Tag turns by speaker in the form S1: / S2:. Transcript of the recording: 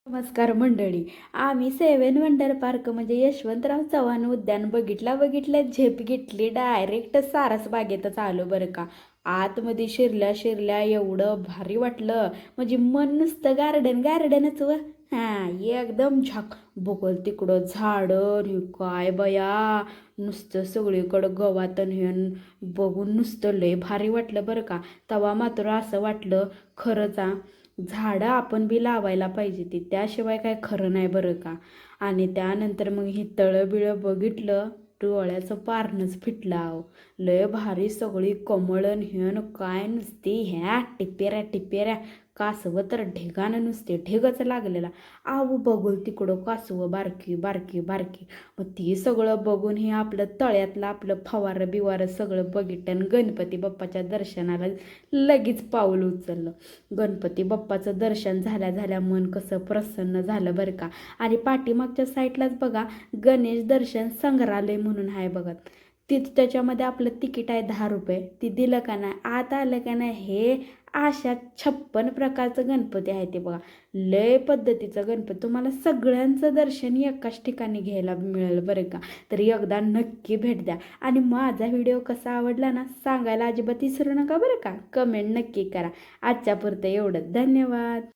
S1: नमस्कार मंडळी. आम्ही सेवन वंडर पार्क म्हणजे यशवंतराव चव्हाण उद्यान बघितलं झेप घेतली डायरेक्ट सारसबागेतच आलो बरं का. आतमध्ये शिरल्या एवढं भारी वाटलं म्हणजे मन नुसतं गार्डन गार्डनच व हा एकदम झाक बघल तिकडं झाडं हे काय बया, नुसतं सगळीकडं गवातन हे बघून नुसतं लय भारी वाटलं बरं का. तवा मात्र असं वाटलं खरंच झाडं आपण बी लावायला पाहिजे ती, त्याशिवाय काय खरं नाही बरं का. आणि त्यानंतर मग ही तळं बिळं बघितलं, डोळ्याचं पारणंच फिटलं अहो. लय भारी सगळी कमळन ह्यान काय नुसती ह्या टिपेऱ्या कासवं तर ढेगानं नुसते ढेगच लागलेला. आहो बघूल तिकडं कासवं बारकी बारकी बारकी. मग ती सगळं बघून हे आपलं तळ्यातलं आपलं फवारं बिवारं सगळं बघितलं गणपती बाप्पाच्या दर्शनाला लगेच पाऊल उचललं. गणपती बाप्पाचं दर्शन झाल्या मन कसं प्रसन्न झालं बरं का. आणि पाठीमागच्या साईडलाच बघा गणेश दर्शन संग्रहालय म्हणून आहे बघा. त्याच्यामध्ये आपलं तिकीट आहे 10 रुपये. ती दिलं का नाही आत आलं का नाही हे अशा 56 प्रकारचं गणपती आहे ते बघा. लय पद्धतीचं गणपती तुम्हाला सगळ्यांचं दर्शन एकाच ठिकाणी घ्यायला मिळेल बरं का. तर एकदा नक्की भेट द्या. आणि माझा व्हिडिओ कसा आवडला ना सांगायला अजिबात विसरू नका बरं का. कमेंट नक्की करा. आजच्या पुरतं एवढंच. धन्यवाद.